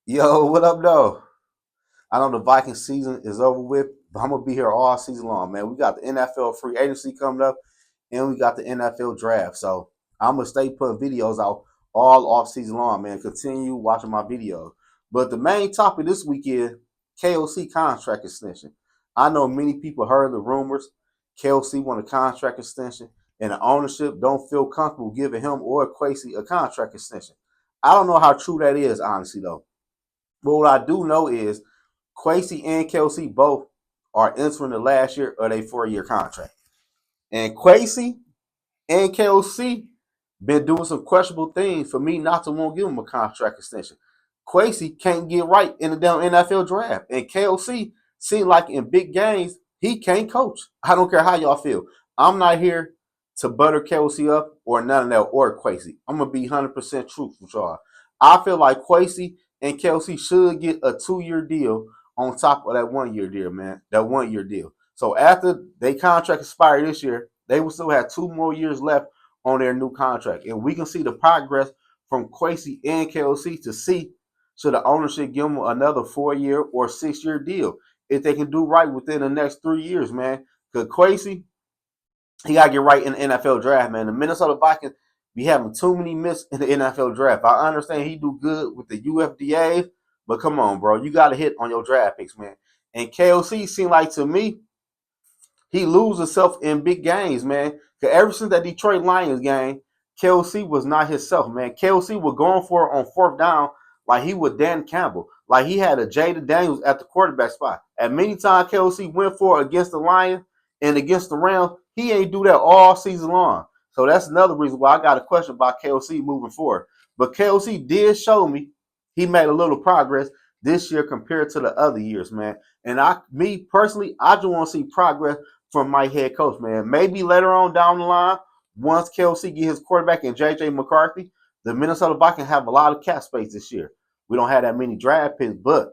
Yo, what up, though? I know the Vikings season is over with, but I'm gonna be here all season long, man. We got the NFL free agency coming up, and we got the NFL draft. So I'm gonna stay putting videos out all off season long, man. Continue watching my videos. But the main topic this week is KOC contract extension. I know many people heard the rumors. KOC want a contract extension, and the ownership don't feel comfortable giving him or Kwesi a contract extension. I don't know how true that is, honestly, though. But what I do know is Kwesi and Kelsey both are entering the last year of their 4-year contract. And Kwesi and Kelsey been doing some questionable things for me not to want to give him a contract extension. Kwesi can't get right in the damn NFL draft. And KOC seems like in big games, he can't coach. I don't care how y'all feel. I'm not here to butter Kelsey up or none of that or Kwesi. I'm going to be 100% truthful with y'all. I feel like Kwesi and Kelsey should get a 2-year deal on top of that 1-year deal, man. That 1-year deal. So after they contract expired this year, they will still have 2 more years left on their new contract. And we can see the progress from Kwesi and KOC to see should the ownership give them another 4-year or 6-year deal if they can do right within the next 3 years, man. Because Kwesi, he got to get right in the NFL draft, man. The Minnesota Vikings be having too many misses in the NFL draft. I understand he do good with the UFDA, but come on, bro. You got to hit on your draft picks, man. And KOC seemed like to me, he loses himself in big games, man. Cause ever since that Detroit Lions game, KOC was not himself, man. KOC was going for it on 4th down like he was Dan Campbell. Like he had a Jaden Daniels at the quarterback spot. At many times KOC went for it against the Lions and against the Rams. He ain't do that all season long. So that's another reason why I got a question about KOC moving forward. But KOC did show me he made a little progress this year compared to the other years, man. And me personally, I just want to see progress from my head coach, man. Maybe later on down the line, once KOC get his quarterback and JJ McCarthy, the Minnesota Vikings have a lot of cap space this year. We don't have that many draft picks, but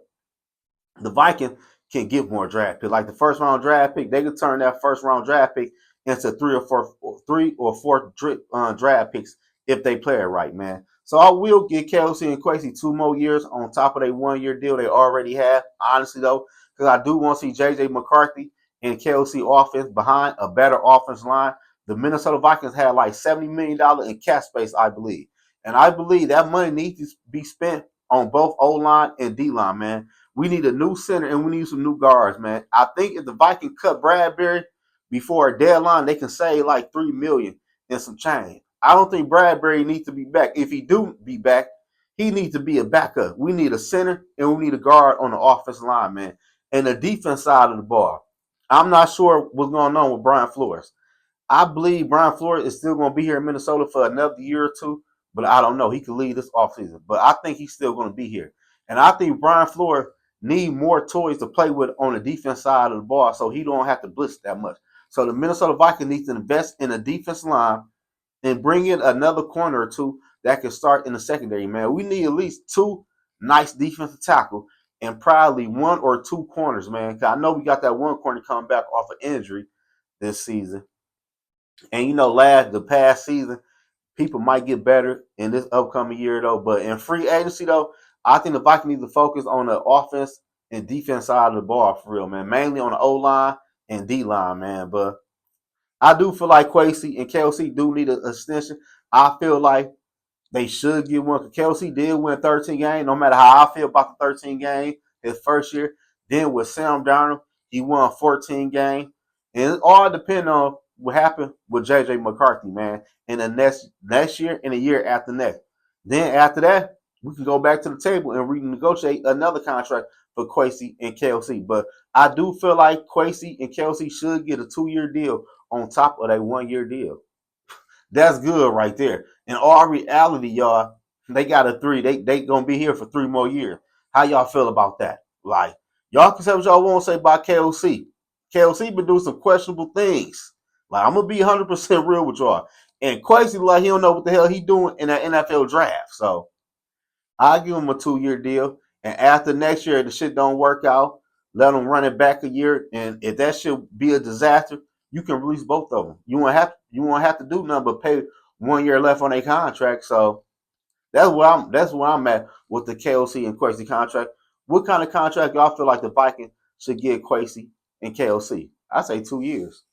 the Vikings can get more draft picks. Like the first round draft pick, they could turn that first round draft pick into three or four draft picks if they play it right, man. So I will give Kelsey and Kwesi 2 more years on top of their 1-year deal they already have. Honestly, though, because I do want to see JJ McCarthy and KOC offense behind a better offense line. The Minnesota Vikings had like $70 million in cap space, I believe. And I believe that money needs to be spent on both O-line and D-line, man. We need a new center and we need some new guards, man. I think if the Vikings cut Bradbury before a deadline, they can save like $3 million and some change. I don't think Bradbury needs to be back. If he do be back, he needs to be a backup. We need a center and we need a guard on the offensive line, man. And the defense side of the ball, I'm not sure what's going on with Brian Flores. I believe Brian Flores is still going to be here in Minnesota for another year or two, but I don't know. He could leave this offseason, but I think he's still going to be here. And I think Brian Flores need more toys to play with on the defense side of the ball so he don't have to blitz that much. So the Minnesota Vikings needs to invest in a defense line and bring in another corner or two that can start in the secondary, man. We need at least 2 nice defensive tackle and probably 1 or 2 corners, man. Cause I know we got that one corner coming back off of injury this season. And the past season, people might get better in this upcoming year though. But in free agency though, I think the Vikings need to focus on the offense and defense side of the ball for real, man. Mainly on the O line and D line, man. But I do feel like Kwesi and Kelsey do need an extension. I feel like they should get one. Kelsey did win 13 games, no matter how I feel about the 13 game his first year. Then with Sam Darnold, he won 14 games. And it all depends on what happened with JJ McCarthy, man, in the next year and the year after next. Then after that, we can go back to the table and renegotiate another contract for Kwesi and Kelsey. But I do feel like Kwesi and Kelsey should get a 2-year deal on top of that 1-year deal. That's good right there. In all reality, y'all, they got a 3. They gonna be here for 3 more years. How y'all feel about that? Like, y'all can say what y'all want to say about KOC. KOC been doing some questionable things. Like, I'm gonna be 100% real with y'all. And Kwesi, like, he don't know what the hell he doing in that NFL draft. So I'll give him a 2-year deal. And after next year, if the shit don't work out, let him run it back a year. And if that shit be a disaster, you can release both of them. You won't have to do nothing but pay 1 year left on a contract. So That's where I'm at with the KOC and Kwesi contract. What kind of contract y'all feel like the Vikings should give Kwesi and KOC? I say 2 years.